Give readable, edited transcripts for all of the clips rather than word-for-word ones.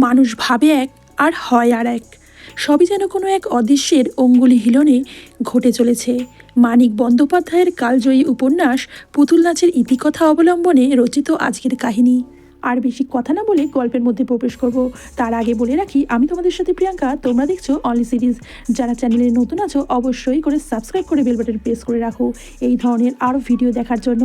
মানুষ ভাবে এক আর হয় আর এক। সবই যেন কোনো এক অদৃশ্যের অঙ্গুলি হিলনে ঘটে চলেছে। মানিক বন্দ্যোপাধ্যায়ের কালজয়ী উপন্যাস পুতুল নাচের ইতিকথা অবলম্বনে রচিত আজকের কাহিনী। আর বেশি কথা না বলে গল্পের মধ্যে প্রবেশ করব। তার আগে বলে রাখি, আমি তোমাদের সাথে প্রিয়াঙ্কা, তোমরা দেখছো অনলি সিরিজ। যারা চ্যানেলে নতুন আছো অবশ্যই করে সাবস্ক্রাইব করে বেল বাটন প্রেস করে রাখো এই ধরনের আরও ভিডিও দেখার জন্য।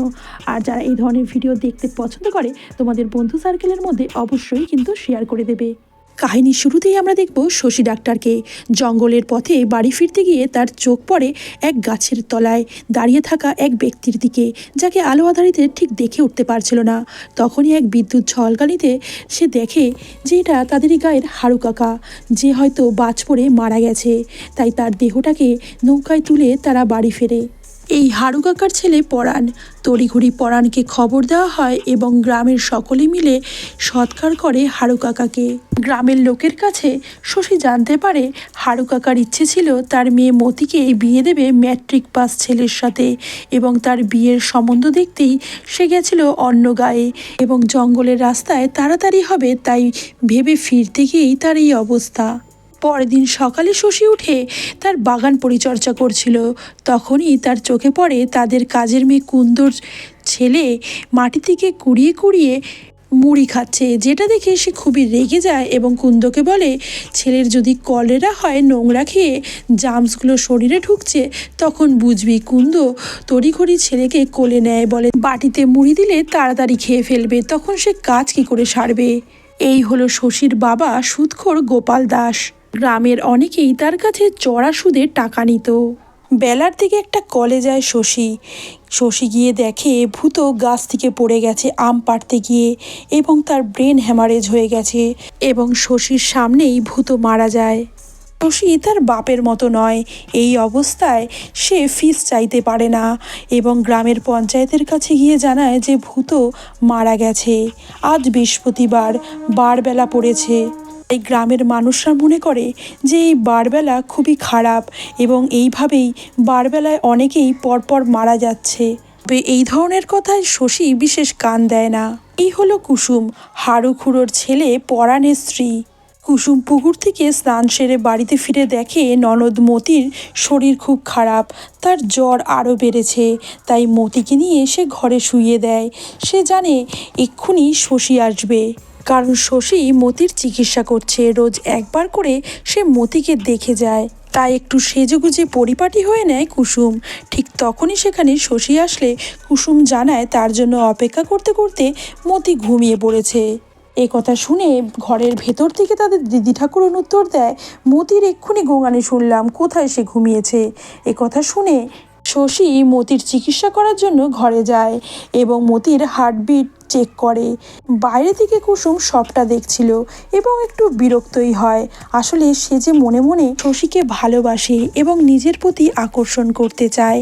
আর যারা এই ধরনের ভিডিও দেখতে পছন্দ করে তোমাদের বন্ধু সার্কেলের মধ্যে অবশ্যই কিন্তু শেয়ার করে দেবে। কাহিনীর শুরুতেই আমরা দেখব শশী ডাক্তারকে। জঙ্গলের পথে বাড়ি ফিরতে গিয়ে তার চোখ পড়ে এক গাছের তলায় দাঁড়িয়ে থাকা এক ব্যক্তির দিকে, যাকে আলো আধারিতে ঠিক দেখে উঠতে পারছিল না। তখনই এক বিদ্যুৎ ঝলকানিতে সে দেখে যে এটা তাদেরই গায়ের হারু কাকা, যে হয়তো বাজ পড়ে মারা গেছে। তাই তার দেহটাকে নৌকায় তুলে তারা বাড়ি ফেরে। এই হারু কাকার ছেলে পরাণ। তড়িঘড়ি পরাণকে খবর দেওয়া হয় এবং গ্রামের সকলে মিলে সৎকার করে হারু কাকাকে। গ্রামের লোকের কাছে শশী জানতে পারে হারু কাকার ইচ্ছে ছিল তার মেয়ে মতিকে বিয়ে দেবে ম্যাট্রিক পাস ছেলের সাথে, এবং তার বিয়ের সম্বন্ধ দেখতেই সে গেছিল অন্য গায়ে এবং জঙ্গলের রাস্তায় তাড়াতাড়ি হবে তাই ভেবে ফিরতে গিয়েই তার এই অবস্থা। পরের দিন সকালে শশী উঠে তার বাগান পরিচর্যা করছিল। তখনই তার চোখে পড়ে তাদের কাজের মেয়ে কুন্দর ছেলে মাটি থেকে কুড়িয়ে কুড়িয়ে মুড়ি খাচ্ছে, যেটা দেখে সে খুবই রেগে যায় এবং কুন্দকে বলে, ছেলের যদি কলেরা হয়, নোংরা খেয়ে জামসগুলো শরীরে ঢুকছে, তখন বুঝবি। কুন্দ তড়িঘড়ি ছেলেকে কোলে নেয়, বলে বাটিতে মুড়ি দিলে তাড়াতাড়ি খেয়ে ফেলবে, তখন সে কাজ কি করে সারবে। এই হলো শশীর বাবা সুদখোর গোপাল দাস। গ্রামের অনেকেই তার কাছে চড়া সুদে টাকা নিত। বেলার দিকে একটা কলে যায় শশী। শশী গিয়ে দেখে ভূত গাছ থেকে পড়ে গেছে আম পাড়তে গিয়ে এবং তার ব্রেন হ্যামারেজ হয়ে গেছে এবং শশীর সামনেই ভূত মারা যায়। শশী তার বাপের মতো নয়। এই অবস্থায় সে ফিস চাইতে পারে না এবং গ্রামের পঞ্চায়েতের কাছে গিয়ে জানায় যে ভূত মারা গেছে। আজ বৃহস্পতিবার, বারবেলা পড়েছে। এই গ্রামের মানুষরা মনে করে যে এই বারবেলা খুবই খারাপ এবং এইভাবেই বারবেলায় অনেকেই পরপর মারা যাচ্ছে। তবে এই ধরনের কথায় শশী বিশেষ কান দেয় না। এই হলো কুসুম, হারু খুড়োর ছেলে পরাণের স্ত্রী। কুসুম পুকুর থেকে স্নান সেরে বাড়িতে ফিরে দেখে ননদ মতির শরীর খুব খারাপ, তার জ্বর আরও বেড়েছে। তাই মতিকে নিয়ে সে ঘরে শুইয়ে দেয়। সে জানে এক্ষুনি শশী আসবে, কারণ শশী মতির চিকিৎসা করছে। রোজ একবার করে সে মতিকে দেখে যায়। তাই একটু সেজেগুজে পরিপাটি হয়ে নেয় কুসুম। ঠিক তখনই সেখানে শশী আসলে কুসুম জানায় তার জন্য অপেক্ষা করতে করতে মতি ঘুমিয়ে পড়েছে। এ কথা শুনে ঘরের ভেতর থেকে তাদের দিদি ঠাকুরন উত্তর দেয়, মতির এক্ষুনি গোঙানি শুনলাম, কোথায় সে ঘুমিয়েছে। এ কথা শুনে শশী মতির চিকিৎসা করার জন্য ঘরে যায় এবং মতির হার্টবিট চেক করে। বাইরে থেকে কুসুম সবটা দেখছিল এবং একটু বিরক্তই হয়। আসলে সে যে মনে মনে শশীকে ভালোবাসে এবং নিজের প্রতি আকর্ষণ করতে চায়।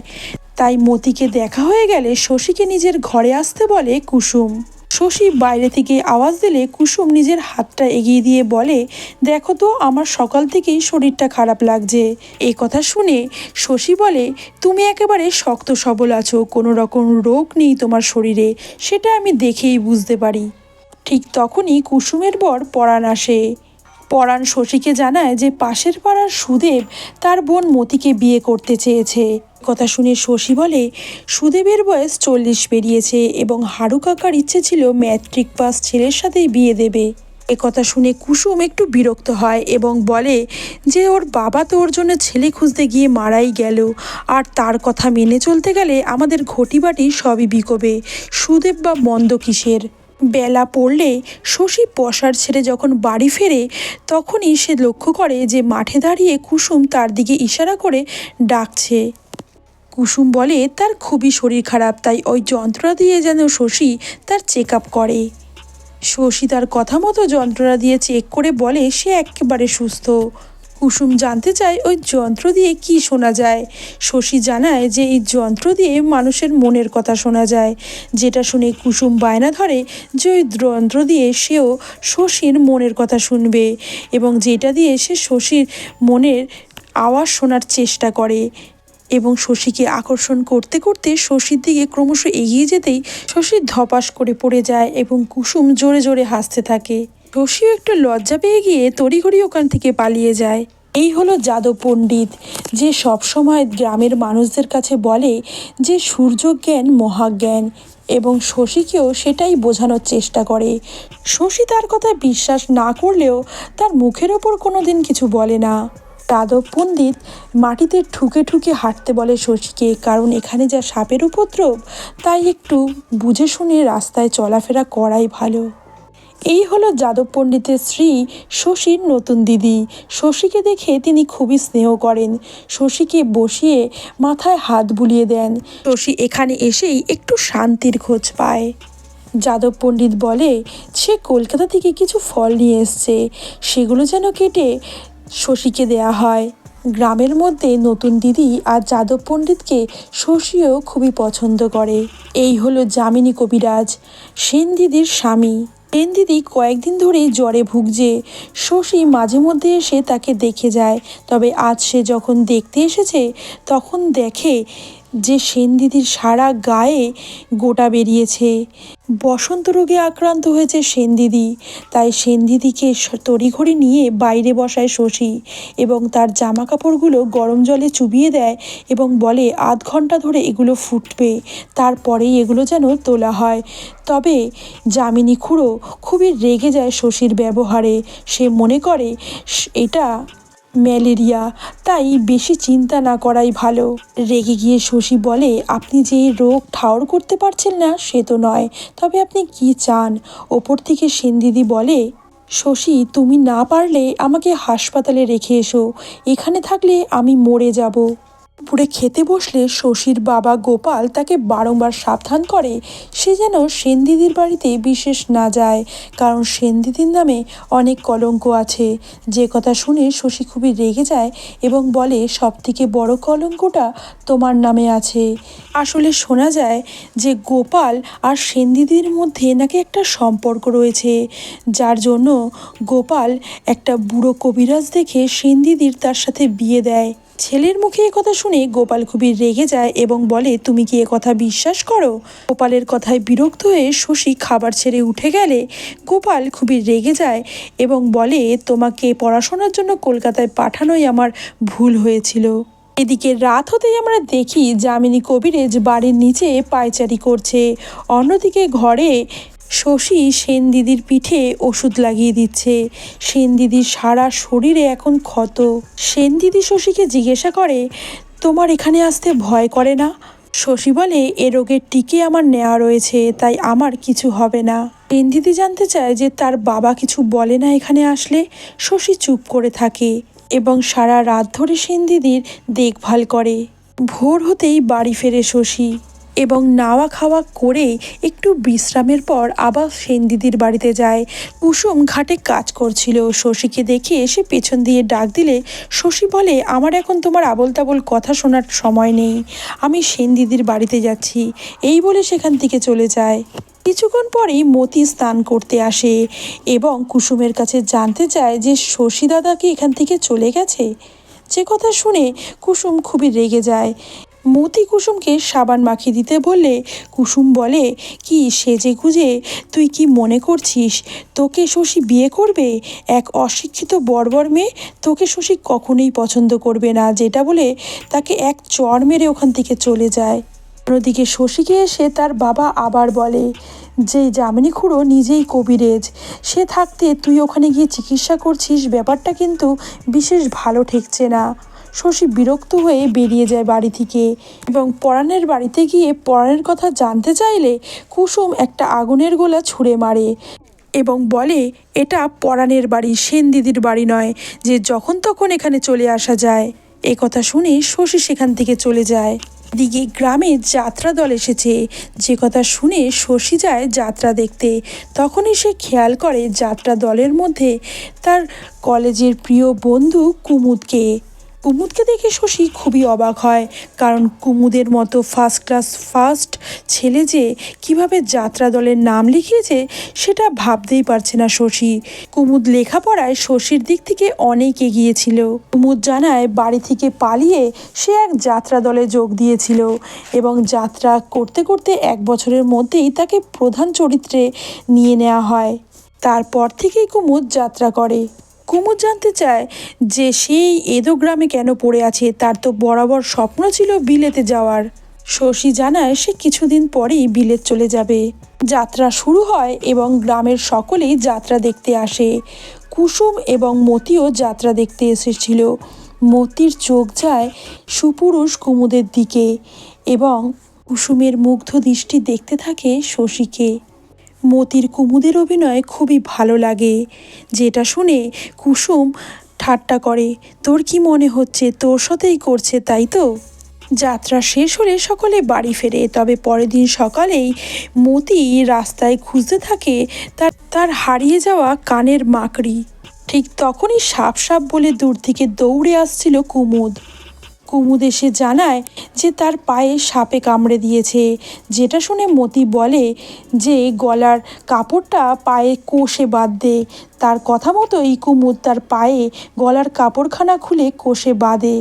তাই মতিকে দেখা হয়ে গেলে শশীকে নিজের ঘরে আসতে বলে কুসুম। শশী বাইরে থেকে আওয়াজ দিলে কুসুম নিজের হাতটা এগিয়ে দিয়ে বলে, দেখো তো, আমার সকাল থেকেই শরীরটা খারাপ লাগছে। এই কথা শুনে শশী বলে, তুমি একেবারে শক্ত সবল আছো, কোনো রকম রোগ নেই তোমার শরীরে, সেটা আমি দেখেই বুঝতে পারি। ঠিক তখনই কুসুমের বর পরাণ আসে। পরাণ শশীকে জানায় যে পাশের পাড়ার সুদেব তার বোন মতিকে বিয়ে করতে চেয়েছে। কথা শুনে শশী বলে, সুদেবের বয়স 40 পেরিয়েছে এবং হারু কাকার ইচ্ছে ছিল ম্যাট্রিক পাস ছেলের সাথেই বিয়ে দেবে। কথা শুনে কুসুম একটু বিরক্ত হয় এবং বলে যে ওর বাবা তো ওর জন্য ছেলে খুঁজতে গিয়ে মারাই গেল, আর তার কথা মেনে চলতে গেলে আমাদের ঘটিবাটি সবই বিকোবে, সুদেব বা মন্দ কিসের। বেলা পড়লে শশী পসার ছেড়ে যখন বাড়ি ফেরে তখনই সে লক্ষ্য করে যে মাঠে দাঁড়িয়ে কুসুম তার দিকে ইশারা করে ডাকছে। কুসুম বলে তার খুবই শরীর খারাপ, তাই ওই যন্ত্রটা দিয়ে যেন শশী তার চেক আপ করে। শশী তার কথা মতো যন্ত্রটা দিয়ে চেক করে বলে সে একেবারে সুস্থ। কুসুম জানতে চায় ওই যন্ত্র দিয়ে কি শোনা যায়। শশী জানায় যে এই যন্ত্র দিয়ে মানুষের মনের কথা শোনা যায়, যেটা শুনে কুসুম বায়না ধরে যে ওই যন্ত্র দিয়ে সেও শশীর মনের কথা শুনবে এবং যেটা দিয়ে সে শশীর মনের আওয়াজ শোনার চেষ্টা করে। এবং শশীকে আকর্ষণ করতে করতে শশীর দিকে ক্রমশ এগিয়ে যেতেই শশী ধপাস করে পড়ে যায় এবং কুসুম জোরে জোরে হাসতে থাকে। শশীও একটু লজ্জা পেয়ে গিয়ে তড়িঘড়ি ওখান থেকে পালিয়ে যায়। এই হলো যাদব পণ্ডিত, যে সবসময় গ্রামের মানুষদের কাছে বলে যে সূর্যজ্ঞান মহাজ্ঞান, এবং শশীকেও সেটাই বোঝানোর চেষ্টা করে। শশী তার কথায় বিশ্বাস না করলেও তার মুখের ওপর কোনো দিন কিছু বলে না। যাদব পণ্ডিত মাটিতে ঠুকে ঠুকে হাঁটতে বলে শশীকে, কারণ এখানে যা সাপের উপদ্রব, তাই একটু বুঝে শুনে রাস্তায় চলাফেরা করাই ভালো। এই হলো যাদব পণ্ডিতের স্ত্রী শশীর নতুন দিদি। শশীকে দেখে তিনি খুবই স্নেহ করেন, শশীকে বসিয়ে মাথায় হাত বুলিয়ে দেন। শশী এখানে এসেই একটু শান্তির খোঁজ পায়। যাদব পণ্ডিত বলে সে কলকাতা থেকে কিছু ফল নিয়ে এসছে, সেগুলো যেন কেটে শশীকে দেয়া হয়। গ্রামের মধ্যে নতুন দিদি আর যাদব পণ্ডিতকে শশীও খুবই পছন্দ করে। এই হলো যামিনী কবিরাজ, সেন দিদির স্বামী। সেন দিদি কয়েকদিন ধরেই জ্বরে ভুগছে। শশী মাঝে মধ্যে এসে তাকে দেখে যায়, তবে আজ সে যখন দেখতে এসেছে তখন দেখে যে সেন দিদির সারা গায়ে গোটা বেরিয়েছে। বসন্ত রোগে আক্রান্ত হয়েছে সেন দিদি, তাই সেন দিদিকে তড়িঘড়ি নিয়ে বাইরে বসায় শশী, এবং তার জামা কাপড়গুলো গরম জলে চুবিয়ে দেয় এবং বলে আধ ঘন্টা ধরে এগুলো ফুটবে, তারপরেই এগুলো যেন তোলা হয়। তবে যামিনী খুড়ো খুবই রেগে যায় শশীর ব্যবহারে। সে মনে করে এটা ম্যালেরিয়া, তাই বেশি চিন্তা না করাই ভালো। রেগে গিয়ে শশী বলে আপনি যে রোগ ঠাউর করতে পারছেন না সে তো নয়, তবে আপনি কি চান? ওপর থেকে সেন দিদি বলে শশী তুমি না পারলে আমাকে হাসপাতালে রেখে এসো, এখানে থাকলে আমি মরে যাব। দুপুরে খেতে বসলে শশীর বাবা গোপাল তাকে বারংবার সাবধান করে সে যেন সেন দিদির বাড়িতে বিশেষ না যায়, কারণ সেন দিদির নামে অনেক কলঙ্ক আছে। যে কথা শুনে শশী খুবই রেগে যায় এবং বলে সবথেকে বড় কলঙ্কটা তোমার নামে আছে। আসলে শোনা যায় যে গোপাল আর সেন দিদির মধ্যে নাকি একটা সম্পর্ক রয়েছে, যার জন্য গোপাল একটা বুড়ো কবিরাজ দেখে সেন দিদির তার সাথে বিয়ে দেয়। ছেলের মুখে কথা শুনে গোপাল খুবই রেগে যায় এবং বলে তুমি কি কথা বিশ্বাস করো? গোপালের কথায় বিরক্ত হয়ে শশী খাবার ছেড়ে উঠে গেলে গোপাল খুবই রেগে যায় এবং বলে তোমাকে পড়াশোনার জন্য কলকাতায় পাঠানোই আমার ভুল হয়েছিল। এদিকে রাত হতেই আমরা দেখি যামিনী কবিরাজ বাড়ির নিচে পায়চারি করছে, অন্যদিকে ঘরে শশী সেন দিদির পিঠে ওষুধ লাগিয়ে দিচ্ছে। সেন দিদির সারা শরীরে এখন ক্ষত। সেন দিদি শশীকে জিজ্ঞাসা করে তোমার এখানে আসতে ভয় করে না? শশী বলে এ রোগের টিকে আমার নেওয়া রয়েছে, তাই আমার কিছু হবে না। সেন দিদি জানতে চায় যে তার বাবা কিছু বলে না এখানে আসলে? শশী চুপ করে থাকে এবং সারা রাত ধরে সেন দিদির দেখভাল করে। ভোর হতেই বাড়ি ফেরে শশী এবং নাওয়া খাওয়া করে একটু বিশ্রামের পর আবার সেন দিদির বাড়িতে যায়। কুসুম ঘাটে কাজ করছিল, শশীকে দেখে এসে পেছন দিয়ে ডাক দিলে শশী বলে আমার এখন তোমার আবোল তাবোল কথা শোনার সময় নেই, আমি সেন দিদির বাড়িতে যাচ্ছি। এই বলে সেখান থেকে চলে যায়। কিছুক্ষণ পরেই মতি স্নান করতে আসে এবং কুসুমের কাছে জানতে চায় যে শশী দাদা কি এখান থেকে চলে গেছে। যে কথা শুনে কুসুম খুবই রেগে যায়। মতি কুসুমকে সাবান মাখিয়ে দিতে বললে কুসুম বলে কি সেজে গুজে তুই কি মনে করছিস তোকে শশী বিয়ে করবে? এক অশিক্ষিত বর্বর মেয়ে, তোকে শশী কখনোই পছন্দ করবে না, যেটা বলে তাকে এক চড় মেরে ওখান থেকে চলে যায়। অন্যদিকে শশীকে এসে তার বাবা আবার বলে যে যামিনী খুড়ো নিজেই কবিরাজ, সে থাকতে তুই ওখানে গিয়ে চিকিৎসা করছিস, ব্যাপারটা কিন্তু বিশেষ ভালো ঠেকছে না। শশী বিরক্ত হয়ে বেরিয়ে যায় বাড়ি থেকে এবং পরাণের বাড়িতে গিয়ে পরাণের কথা জানতে চাইলে কুসুম একটা আগুনের গোলা ছুঁড়ে মারে এবং বলে এটা পরাণের বাড়ি, সেন দিদির বাড়ি নয় যে যখন তখন এখানে চলে আসা যায়। এ কথা শুনে শশী সেখান থেকে চলে যায়। দিকে গ্রামে যাত্রা দল এসেছে, যে কথা শুনে শশী যায় যাত্রা দেখতে। তখনই সে খেয়াল করে যাত্রা দলের মধ্যে তার কলেজের প্রিয় বন্ধু কুমুদকে। কুমুদকে দেখে শশী খুবই অবাক হয়, কারণ কুমুদের মতো ফার্স্ট ক্লাস ফার্স্ট ছেলে যে কিভাবে যাত্রা দলের নাম লিখিয়েছে সেটা ভাবতেই পারছে না শশী। কুমুদ লেখাপড়ায় শশীর দিক থেকে অনেক এগিয়ে ছিল। কুমুদ জানায় বাড়ি থেকে পালিয়ে সে এক যাত্রা দলে যোগ দিয়েছিল এবং যাত্রা করতে করতে 1 বছরের মধ্যেই তাকে প্রধান চরিত্রে নিয়ে নেওয়া হয়। তারপর থেকেই কুমুদ যাত্রা করে। কুমুদ জানতে চায় যে সেই এদো গ্রামে কেন পড়ে আছে। তার তো বরাবর স্বপ্ন ছিল বিলেতে যাওয়ার। শশী জানায় সে কিছুদিন পরেই বিলেত চলে যাবে। যাত্রা শুরু হয় এবং গ্রামের সকলেই যাত্রা দেখতে আসে। কুসুম এবং মতিও যাত্রা দেখতে এসেছিল। মতির চোখ যায় সুপুরুষ কুমুদের দিকে এবং কুসুমের মুগ্ধ দৃষ্টি দেখতে থাকে শশীকে। মতির কুমুদের অভিনয় খুবই ভালো লাগে, যেটা শুনে কুসুম ঠাট্টা করে, তোর কি মনে হচ্ছে তোর সাথেই করছে, তাই তো? যাত্রা শেষ হলে সকলে বাড়ি ফেরে। তবে পরের দিন সকালেই মতি রাস্তায় খুঁজতে থাকে তার হারিয়ে যাওয়া কানের মাকড়ি। ঠিক তখনই সাপ সাপ বলে দূর থেকে দৌড়ে আসছিল কুমুদ। কুমুদ এসে জানায় যে তার পায়ে সাপে কামড়ে দিয়েছে। যেটা শুনে মতি বলে যে গলার কাপড়টা পায়ে কোষে বাঁধে। তার কথা মতোই কুমুদ তার পায়ে গলার কাপড়খানা খুলে কোষে বাঁধে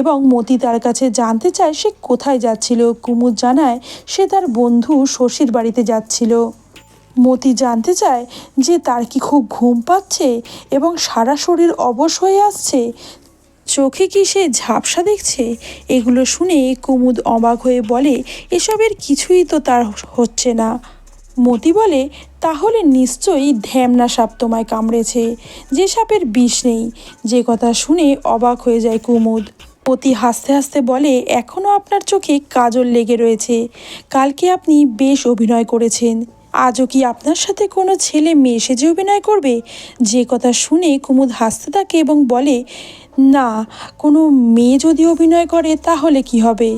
এবং মতি তার কাছে জানতে চায় সে কোথায় যাচ্ছিল। কুমুদ জানায় সে তার বন্ধু শশীর বাড়িতে যাচ্ছিল। মতি জানতে চায় যে তার কি খুব ঘুম পাচ্ছে এবং সারা শরীর অবশ হয়ে আসছে, চোখে কি সে ঝাপসা দেখছে। এগুলো শুনে কুমুদ অবাক হয়ে বলে এসবের কিছুই তো তার হচ্ছে না। মতি বলে তাহলে নিশ্চয়ই ঢ্যামনা সাপ তোমায় কামড়েছে, যে সাপের বিষ নেই। যে কথা শুনে অবাক হয়ে যায় কুমুদ। মতি হাসতে হাসতে বলে এখনও আপনার চোখে কাজল লেগে রয়েছে। কালকে আপনি বেশ অভিনয় করেছেন, আজও কি আপনার সাথে কোনো ছেলে মেয়ে সেজে অভিনয় করবে? যে কথা শুনে কুমুদ হাসতে থাকে এবং বলে না, কোনো মেয়ে যদি অভিনয় করে তাহলে কি হবে?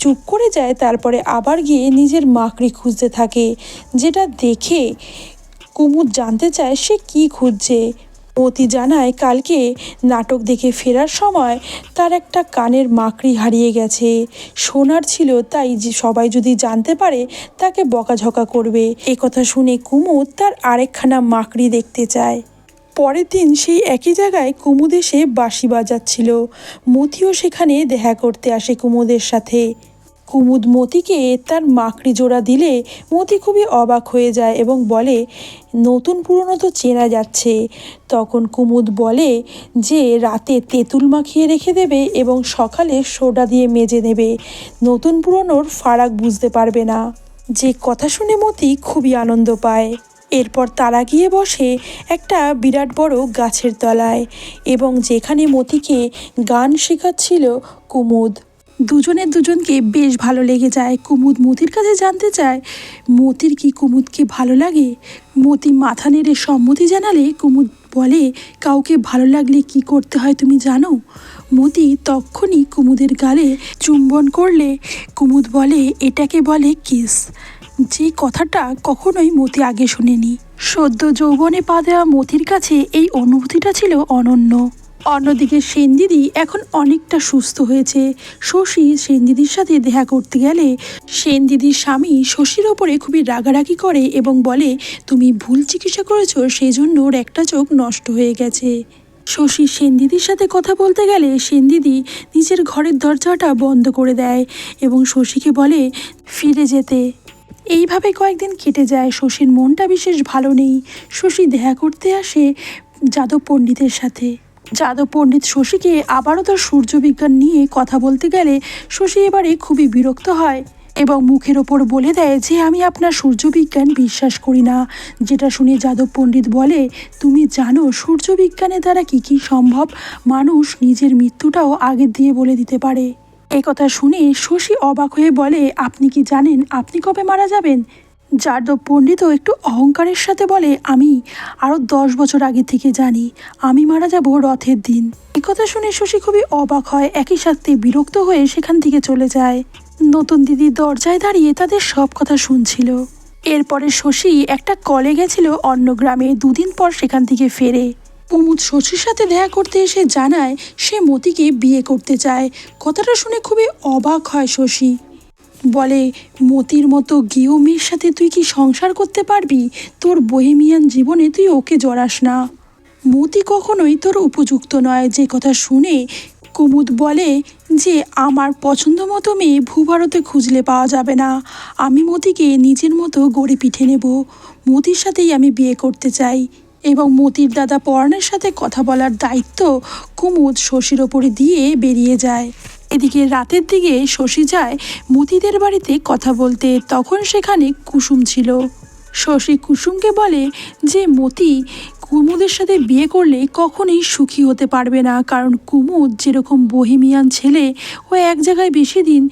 চুপ করে যায়। তারপরে আবার গিয়ে নিজের মাকড়ি খুঁজতে থাকে, যেটা দেখে কুমুদ জানতে চায় সে কি খুঁজছে। মতি জানায় কালকে নাটক দেখে ফেরার সময় তার একটা কানের মাকড়ি হারিয়ে গেছে। সোনার ছিল, তাই যে সবাই যদি জানতে পারে তাকে বকাঝকা করবে। এ কথা শুনে কুমুদ তার আরেকখানা মাকড়ি দেখতে চায়। পরের দিন সেই একই জায়গায় কুমুদ এসে বাঁশি বাজাচ্ছিল। মতিও সেখানে দেখা করতে আসে কুমুদের সাথে। কুমুদ মতিকে তার মাকড়ি জোড়া দিলে মতি খুবই অবাক হয়ে যায় এবং বলে নতুন পুরনো তো চেনা যাচ্ছে। তখন কুমুদ বলে যে রাতে তেঁতুল মাখিয়ে রেখে দেবে এবং সকালে সোডা দিয়ে মেজে নেবে, নতুন পুরনোর ফারাক বুঝতে পারবে না। যে কথা শুনে মতি খুবই আনন্দ পায়। এরপর তারা গিয়ে বসে একটা বিরাট বড় গাছের তলায় এবং যেখানে মতিকে গান শেখাচ্ছিল কুমুদ। দুজনের দুজনকে বেশ ভালো লেগে যায়। কুমুদ মতির কাছে জানতে চায় মতির কি কুমুদকে ভালো লাগে। মতি মাথা নেড়ে সম্মতি জানালে কুমুদ বলে কাউকে ভালো লাগলে কি করতে হয় তুমি জানো? মতি তক্ষুনি কুমুদের গালে চুম্বন করলে কুমুদ বলে এটাকে বলে কিস। যে কথাটা কখনোই মতি আগে শোনেনি। সদ্য যৌবনে পা দেওয়া মতির কাছে এই অনুভূতিটা ছিল অনন্য। অন্যদিকে সেনদিদি এখন অনেকটা সুস্থ হয়েছে। শশী সেনদিদির সাথে দেখা করতে গেলে সেনদিদির স্বামী শশীর ওপরে খুবই রাগারাগি করে এবং বলে তুমি ভুল চিকিৎসা করেছো, সেই জন্য ওর একটা চোখ নষ্ট হয়ে গেছে। শশী সেনদিদির সাথে কথা বলতে গেলে সেনদিদি নিজের ঘরের দরজাটা বন্ধ করে দেয় এবং শশীকে বলে ফিরে যেতে। এইভাবে কয়েকদিন কেটে যায়। শশীর মনটা বিশেষ ভালো নেই। শশী দেখা করতে আসে যাদব পণ্ডিতের সাথে। যাদব পণ্ডিত শশীকে আবারও তার সূর্যবিজ্ঞান নিয়ে কথা বলতে গেলে শশী এবারে খুবই বিরক্ত হয় এবং মুখের ওপর বলে দেয় যে আমি আপনার সূর্যবিজ্ঞান বিশ্বাস করি না। যেটা শুনে যাদব পণ্ডিত বলে তুমি জানো সূর্যবিজ্ঞানের দ্বারা কি কি সম্ভব? মানুষ নিজের মৃত্যুটাও আগে দিয়ে বলে দিতে পারে। এই কথা শুনে শশী অবাক হয়ে বলে আপনি কি জানেন আপনি কবে মারা যাবেন? যাদব পণ্ডিতও একটু অহংকারের সাথে বলে আমি আরও 10 বছর আগে থেকে জানি, আমি মারা যাব রথের দিন। এই কথা শুনে শশী খুবই অবাক হয়, একই সাথে বিরক্ত হয়ে সেখান থেকে চলে যায়। নতুন দিদি দরজায় দাঁড়িয়ে তাদের সব কথা শুনছিল। এরপরে শশী একটা কলে গেছিল অন্য গ্রামে। 2 দিন পর সেখান থেকে ফেরে। কুমুদ শশীর সাথে দেখা করতে এসে জানায় সে মতিকে বিয়ে করতে চায়। কথাটা শুনে খুবই অবাক হয় শশী। বলে মতির মতো গেঁয়ো মেয়ের সাথে তুই কি সংসার করতে পারবি? তোর বোহেমিয়ান জীবনে তুই ওকে জড়াস না। মতি কখনোই তোর উপযুক্ত নয়। যে কথা শুনে কুমুদ বলে যে আমার পছন্দ মতো মেয়ে ভূভারতে খুঁজলে পাওয়া যাবে না। আমি মতিকে নিজের মতো গড়ে পিঠে নেব। মতির সাথেই আমি বিয়ে করতে চাই। এবং মতির দাদা পরাণের সাথে কথা বলার দায়িত্ব কুমুদ শশীর ওপরে দিয়ে বেরিয়ে যায়। এদিকে রাতের দিকে শশী যায় মতিদের বাড়িতে কথা বলতে। তখন সেখানে কুসুম ছিল। শশী কুসুমকে বলে যে মতি কুমুদের সাথে বিয়ে করলে কখনোই সুখী হতে পারবে না, কারণ কুমুদ যেরকম বহিমিয়ান ছেলে, ও এক জায়গায় বেশি দিন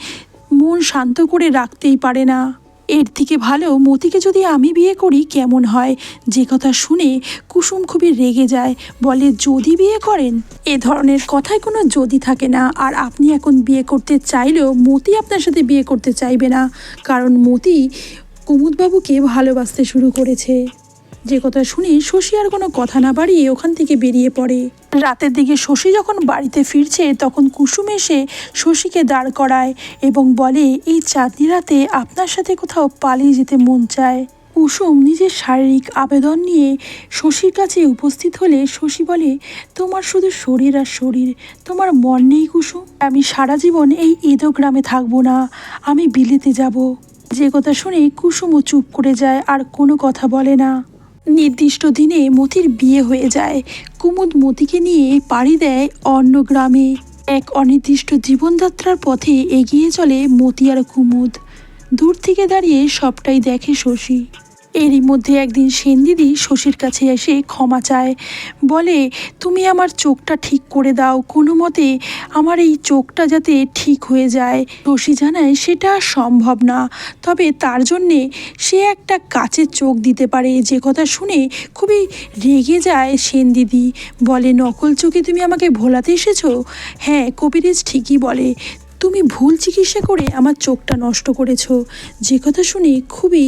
মন শান্ত করে রাখতেই পারে না। এর থেকে ভালো মতিকে যদি আমি বিয়ে করি কেমন হয়। যে কথা শুনে কুসুম খুবই রেগে যায়, বলে যদি বিয়ে করেন? এ ধরনের কথায় কোনো যদি থাকে না। আর আপনি এখন বিয়ে করতে চাইলেও মতি আপনার সাথে বিয়ে করতে চাইবে না, কারণ মতি কুমুদবাবুকে ভালোবাসতে শুরু করেছে। যে কথা শুনে শশী আর কোনো কথা না বাড়িয়ে ওখান থেকে বেরিয়ে পড়ে। রাতের দিকে শশী যখন বাড়িতে ফিরছে তখন কুসুম এসে শশীকে দাঁড় করায় এবং বলে, এই চাঁদনি রাতে আপনার সাথে কোথাও পালিয়ে যেতে মন চায়। কুসুম নিজের শারীরিক আবেদন নিয়ে শশীর কাছে উপস্থিত হলে শশী বলে, তোমার শুধু শরীর আর শরীর, তোমার মন নেই কুসুম। আমি সারা জীবন এই এদো গ্রামে থাকবো না, আমি বিলেতে যাব। যে কথা শুনে কুসুমও চুপ করে যায়, আর কোনো কথা বলে না। নির্দিষ্ট দিনে মতির বিয়ে হয়ে যায়। কুমুদ মতিকে নিয়ে পাড়ি দেয় অন্য গ্রামে। এক অনির্দিষ্ট জীবনযাত্রার পথে এগিয়ে চলে মতি আর কুমুদ। দূর থেকে দাঁড়িয়ে সবটাই দেখে শশী। এরই মধ্যে একদিন সেনদিদি শশীর কাছে এসে ক্ষমা চায়, বলে, তুমি আমার চোখটা ঠিক করে দাও, কোনো মতে আমার এই চোখটা যাতে ঠিক হয়ে যায়। শশী জানায় সেটা সম্ভব না, তবে তার জন্যে সে একটা কাচের চোখ দিতে পারে। যে কথা শুনে খুবই রেগে যায় সেনদিদি, বলে, নকল চোখে তুমি আমাকে ভোলাতে এসেছো? হ্যাঁ, কবিরাজ ঠিকই বলে, তুমি ভুল চিকিৎসা করে আমার চোখটা নষ্ট করেছো। যে কথা শুনে খুবই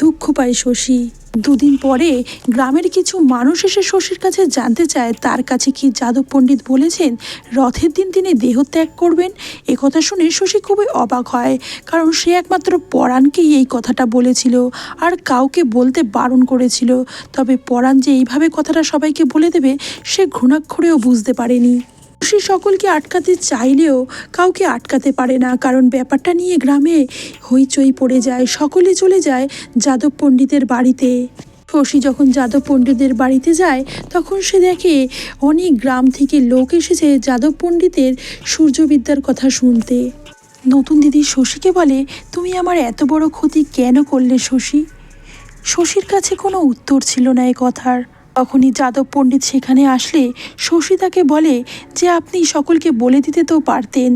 দুঃখ পায় শশী। দুদিন পরে গ্রামের কিছু মানুষ এসে শশীর কাছে জানতে চায় তার কাছে কি যাদব পণ্ডিত বলেছেন রথের দিন তিনি দেহত্যাগ করবেন। একথা শুনে শশী খুবই অবাক হয়, কারণ সে একমাত্র পরাণকেই এই কথাটা বলেছিল আর কাউকে বলতে বারণ করেছিল। তবে পরাণ যে এইভাবে কথাটা সবাইকে বলে দেবে সে ঘুণাক্ষরেও বুঝতে পারেনি। শশী সকলকে আটকাতে চাইলেও কাউকে আটকাতে পারে না, কারণ ব্যাপারটা নিয়ে গ্রামে হইচই পড়ে যায়। সকলে চলে যায় যাদব পণ্ডিতের বাড়িতে। শশী যখন যাদব পণ্ডিতের বাড়িতে যায় তখন সে দেখে অনেক গ্রাম থেকে লোক এসেছে যাদব পণ্ডিতের সূর্যবিদ্যার কথা শুনতে। নতুন দিদি শশীকে বলে, তুমি আমার এত বড় ক্ষতি কেন করলে শশী? শশীর কাছে কোনো উত্তর ছিল না এ কথার। তখনই যাদব পণ্ডিত সেখানে আসলে শশী তাকে বলে যে, আপনি সকলকে বলে দিতে তো পারতেন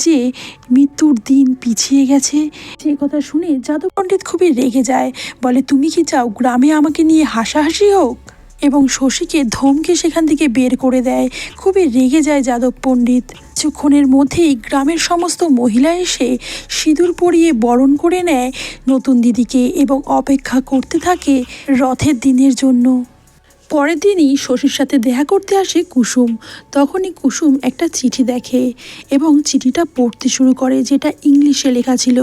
যে মৃত্যুর দিন পিছিয়ে গেছে। যে কথা শুনে যাদব পণ্ডিত খুবই রেগে যায়, বলে, তুমি কি চাও গ্রামে আমাকে নিয়ে হাসাহাসি হোক? এবং শশীকে ধমকে সেখান থেকে বের করে দেয়। খুবই রেগে যায় যাদব পণ্ডিত। কিছুক্ষণের মধ্যেই গ্রামের সমস্ত মহিলা এসে সিঁদুর পরিয়ে বরণ করে নেয় নতুন দিদিকে এবং অপেক্ষা করতে থাকে রথের দিনের জন্য। পরের দিনই শশীর সাথে দেখা করতে আসে কুসুম। তখনই কুসুম একটা চিঠি দেখে এবং চিঠিটা পড়তে শুরু করে, যেটা ইংলিশে লেখা ছিল।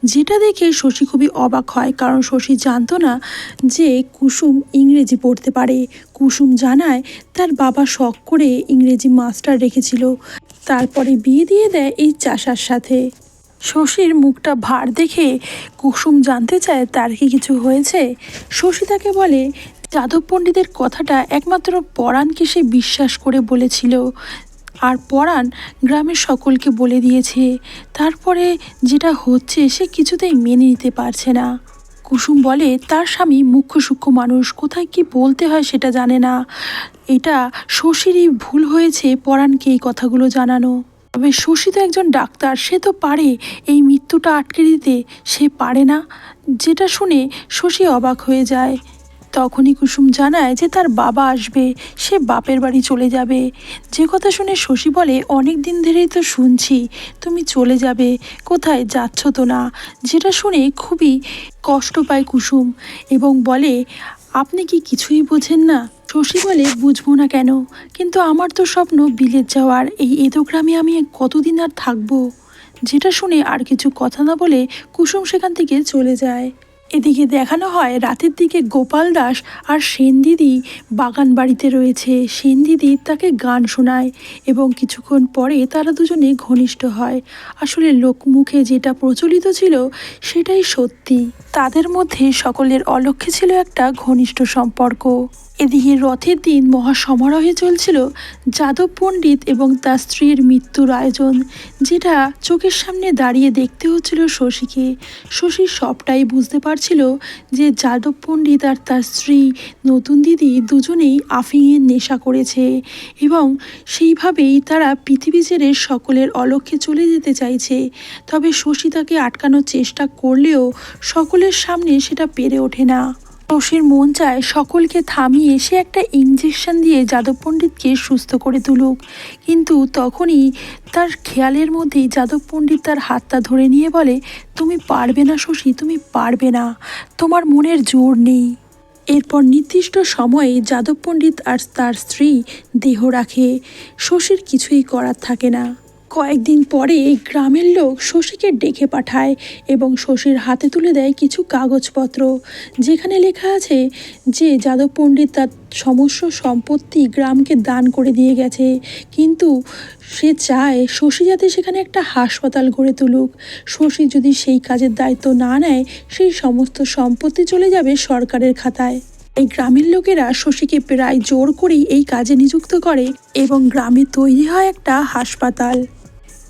যেটা দেখে শশী খুবই অবাক হয়, কারণ শশী জানতো না যে কুসুম ইংরেজি পড়তে পারে। কুসুম জানায় তার বাবা শখ করে ইংরেজি মাস্টার রেখেছিল, তারপরে বিয়ে দিয়ে দেয় এই চাষার সাথে। শশীর মুখটা ভার দেখে কুসুম জানতে চায় তার কি কিছু হয়েছে। শশী তাকে বলে, যাদব পণ্ডিতের কথাটা একমাত্র পরাণকে সে বিশ্বাস করে বলেছিল, আর পরাণ গ্রামের সকলকে বলে দিয়েছে। তারপরে যেটা হচ্ছে সে কিছুতেই মেনে নিতে পারছে না। কুসুম বলে, তার স্বামী মুখ্য সূক্ষ্ম মানুষ, কোথায় কি বলতে হয় সেটা জানে না। এটা শশীরই ভুল হয়েছে পরাণকে এই কথাগুলো জানানো। তবে শশী তো একজন ডাক্তার, সে তো পারে এই মৃত্যুটা আটকে দিতে, সে পারে না। যেটা শুনে শশী অবাক হয়ে যায়। তখনই কুসুম জানায় যে তার বাবা আসবে, সে বাপের বাড়ি চলে যাবে। যে কথা শুনে শশী বলে, অনেক দিন ধরেই তো শুনছি তুমি চলে যাবে, কোথায় যাচ্ছ তো না। যেটা শুনে খুবই কষ্ট পায় কুসুম এবং বলে, আপনি কি কিছুই বোঝেন না? শশী বলে, বুঝবো না কেন, কিন্তু আমার তো স্বপ্ন বিলেত যাওয়ার। এই এদো গ্রামে আমি কতদিন আর থাকবো। যেটা শুনে আর কিছু কথা না বলে কুসুম সেখান থেকে চলে যায়। এদিকে দেখানো হয় রাতের দিকে গোপাল দাস আর সেন দিদি বাগান বাড়িতে রয়েছে। সেন দিদি তাকে গান শোনায় এবং কিছুক্ষণ পরে তারা দুজনে ঘনিষ্ঠ হয়। আসলে লোকমুখে যেটা প্রচলিত ছিল সেটাই সত্যি, তাদের মধ্যে সকলের অলক্ষ্যে ছিল একটা ঘনিষ্ঠ সম্পর্ক। এদিকে রথের দিন মহাসমারোহে চলছিল যাদব পণ্ডিত এবং তার স্ত্রীর মৃত্যুর আয়োজন, যেটা চোখের সামনে দাঁড়িয়ে দেখতে হচ্ছিল শশীকে। শশী সবটাই বুঝতে পারছিল যে যাদব পণ্ডিত আর তার স্ত্রী নতুন দিদি দুজনেই আফিংয়ের নেশা করেছে এবং সেইভাবেই তারা পৃথিবী ছেড়ে সকলের অলক্ষ্যে চলে যেতে চাইছে। তবে শশী তাকে আটকানোর চেষ্টা করলেও সকলের সামনে সেটা পেরে ওঠে না। শশীর মন চায় সকলকে থামিয়ে সে একটা ইঞ্জেকশন দিয়ে যাদব পণ্ডিতকে সুস্থ করে তুলুক, কিন্তু তখনই তার খেয়ালের মধ্যেই যাদব পণ্ডিত তার হাতটা ধরে নিয়ে বলে, তুমি পারবে না শশী, তুমি পারবে না, তোমার মনের জোর নেই। এরপর নির্দিষ্ট সময়ে যাদব পণ্ডিত আর তার স্ত্রী দেহ রাখে। শশীর কিছুই করার থাকে না। কয়েকদিন পরে গ্রামের লোক শশীকে ডেকে পাঠায় এবং শশীর হাতে তুলে দেয় কিছু কাগজপত্র, যেখানে লেখা আছে যে যাদব পণ্ডিত তার সমস্ত সম্পত্তি গ্রামকে দান করে দিয়ে গেছে, কিন্তু সে চায় শশী যাতে সেখানে একটা হাসপাতাল গড়ে তুলুক। শশী যদি সেই কাজের দায়িত্ব না নেয়, সেই সমস্ত সম্পত্তি চলে যাবে সরকারের খাতায়। এই গ্রামের লোকেরা শশীকে প্রায় জোর করেই এই কাজে নিযুক্ত করে এবং গ্রামে তৈরি হয় একটা হাসপাতাল।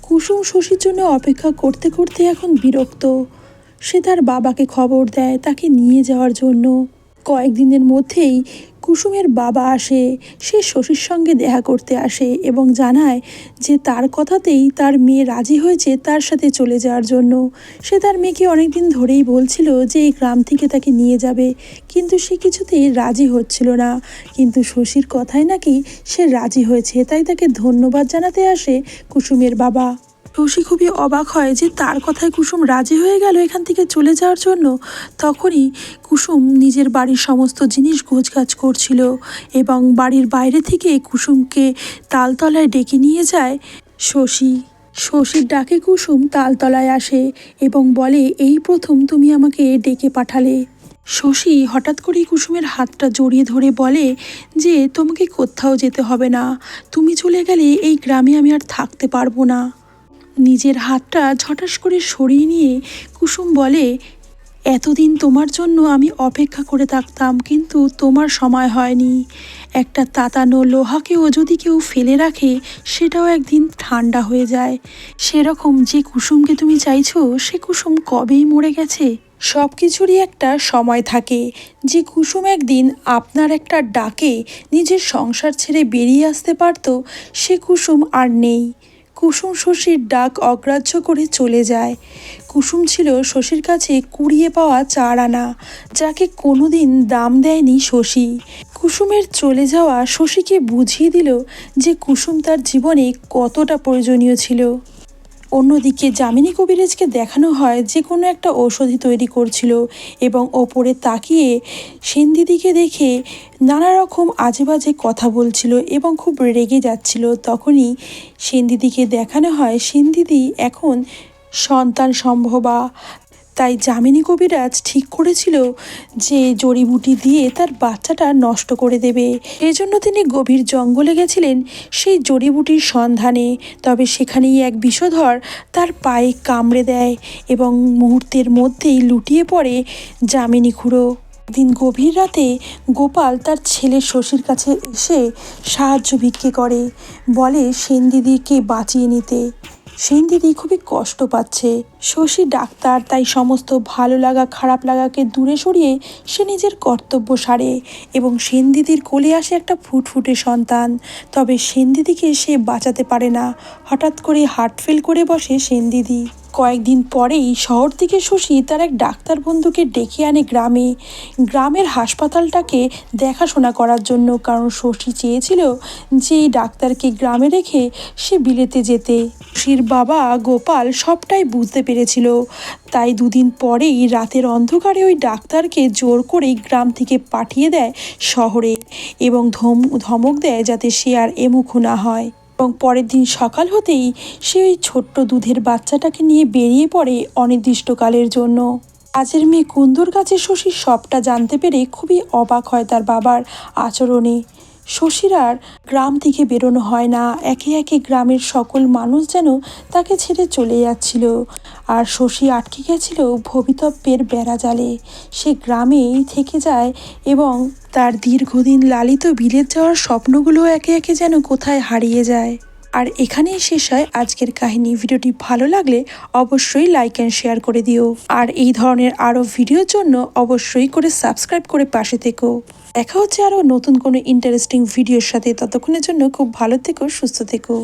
কুসুম শশীর জন্য অপেক্ষা করতে করতে এখন বিরক্ত। সে তার বাবাকে খবর দেয় তাকে নিয়ে যাওয়ার জন্য। কয়েকদিনের মধ্যেই কুসুমের বাবা আসে। সে শশীর সঙ্গে দেখা করতে আসে এবং জানায় যে তার কথাতেই তার মেয়ে রাজি হয়েছে তার সাথে চলে যাওয়ার জন্য। সে তার মেয়েকে অনেকদিন ধরেই বলছিল যে এই গ্রাম থেকে তাকে নিয়ে যাবে, কিন্তু সে কিছুতেই রাজি হচ্ছিল না। কিন্তু শশীর কথায় নাকি সে রাজি হয়েছে, তাই তাকে ধন্যবাদ জানাতে আসে কুসুমের বাবা। শশী খুবই অবাক হয় যে তার কথায় কুসুম রাজি হয়ে গেল এখান থেকে চলে যাওয়ার জন্য। তখনই কুসুম নিজের বাড়ির সমস্ত জিনিস গোছগাছ করছিল এবং বাড়ির বাইরে থেকে কুসুমকে তালতলায় ডেকে নিয়ে যায় শশী। শশীর ডাকে কুসুম তালতলায় আসে এবং বলে, এই প্রথম তুমি আমাকে ডেকে পাঠালে। শশী হঠাৎ করেই কুসুমের হাতটা জড়িয়ে ধরে বলে যে তোমাকে কোথাও যেতে হবে না, তুমি চলে গেলে এই গ্রামে আমি আর থাকতে পারবো না। নিজের হাতটা ঝটাস করে সরিয়ে নিয়ে কুসুম বলে, এতদিন তোমার জন্য আমি অপেক্ষা করে থাকতাম, কিন্তু তোমার সময় হয়নি। একটা তাতানো লোহাকেও যদি কেউ ফেলে রাখে সেটাও একদিন ঠান্ডা হয়ে যায়। সেরকম যে কুসুমকে তুমি চাইছো সে কুসুম কবেই মরে গেছে। সব কিছুরই একটা সময় থাকে। যে কুসুম একদিন আপনার একটা ডাকে নিজের সংসার ছেড়ে বেরিয়ে আসতে পারত, সে কুসুম আর নেই। কুসুম শশীর ডাক অগ্রাহ্য করে চলে যায়। কুসুম ছিল শশীর কাছে কুড়িয়ে পাওয়া 4 আনা, যাকে কোনোদিন দাম দেয়নি শশী। কুসুমের চলে যাওয়া শশীকে বুঝিয়ে দিল যে কুসুম তার জীবনে কতটা প্রয়োজনীয় ছিল। অন্যদিকে যামিনী কবিরাজকে দেখানো হয় যে কোনো একটা ঔষধি তৈরি করছিল এবং ওপরে তাকিয়ে সেন দিদিকে দেখে নানা রকম আজে বাজে কথা বলছিল এবং খুব রেগে যাচ্ছিল। তখনই সেন দিদিকে দেখানো হয় সেন দিদি এখন সন্তান সম্ভবা। তাই যামিনী কবিরাজ ঠিক করেছিল যে জড়িবুটি দিয়ে তার বাচ্চাটা নষ্ট করে দেবে। এজন্য তিনি গভীর জঙ্গলে গেছিলেন সেই জড়িবুটির সন্ধানে। তবে সেখানেই এক বিষধর তার পায়ে কামড়ে দেয় এবং মুহূর্তের মধ্যেই লুটিয়ে পড়ে যামিনী খুড়ো। দিন গভীর রাতে গোপাল তার ছেলে শশীর কাছে এসে সাহায্য ভিক্ষে করে, বলে সেন দিদিকে বাঁচিয়ে নিতে। সেন দিদি খুবই কষ্ট পাচ্ছে। শশী ডাক্তার, তাই সমস্ত ভালো লাগা খারাপ লাগাকে দূরে সরিয়ে সে নিজের কর্তব্য সারে এবং সেন দিদির কোলে আসে একটা ফুটফুটে সন্তান। তবে সেন দিদিকে সে বাঁচাতে পারে না। হঠাৎ করে হার্ট ফেল করে বসে সেন দিদি। কয়েকদিন পরেই শহর থেকে শশী তার এক ডাক্তার বন্ধুকে ডেকে আনে গ্রামে, গ্রামের হাসপাতালটাকে দেখাশোনা করার জন্য। কারণ শশী চেয়েছিল যে এই ডাক্তারকে গ্রামে রেখে সে বিলেতে যেতে। শশীর বাবা গোপাল সবটাই বুঝতে পেরেছিল, তাই 2 দিন পরেই রাতের অন্ধকারে ওই ডাক্তারকে জোর করেই গ্রাম থেকে পাঠিয়ে দেয় শহরে এবং ধমক দেয় যাতে সে আর এমুখো না হয়। এবং পরের দিন সকাল হতেই সে ওই ছোট্ট দুধের বাচ্চাটাকে নিয়ে বেরিয়ে পড়ে অনির্দিষ্টকালের জন্য। কাজের মেয়ে কুন্দর কাছে শশী সবটা জানতে পেরে খুবই অবাক হয় তার বাবার আচরণে। শশীর আর গ্রাম থেকে বেরোনো হয় না, একে একে গ্রামের সকল মানুষ যেন তাকে ছেড়ে চলে যাচ্ছিল। আর শশী আটকে গেছিল ভবিতব্যের বেড়াজালে। সে গ্রামেই থেকে যায় এবং তার দীর্ঘদিন লালিত বিলেত যাওয়ার স্বপ্নগুলো একে একে যেন কোথায় হারিয়ে যায়। আর এখানেই শেষ হয় আজকের কাহিনী। ভিডিওটি ভালো লাগলে অবশ্যই লাইক অ্যান্ড শেয়ার করে দিও। আর এই ধরনের আরও ভিডিওর জন্য অবশ্যই করে সাবস্ক্রাইব করে পাশে থেকো। দেখা হচ্ছে আরও নতুন কোনো ইন্টারেস্টিং ভিডিওর সাথে। ততক্ষণের জন্য খুব ভালো থেকো, সুস্থ থেকো।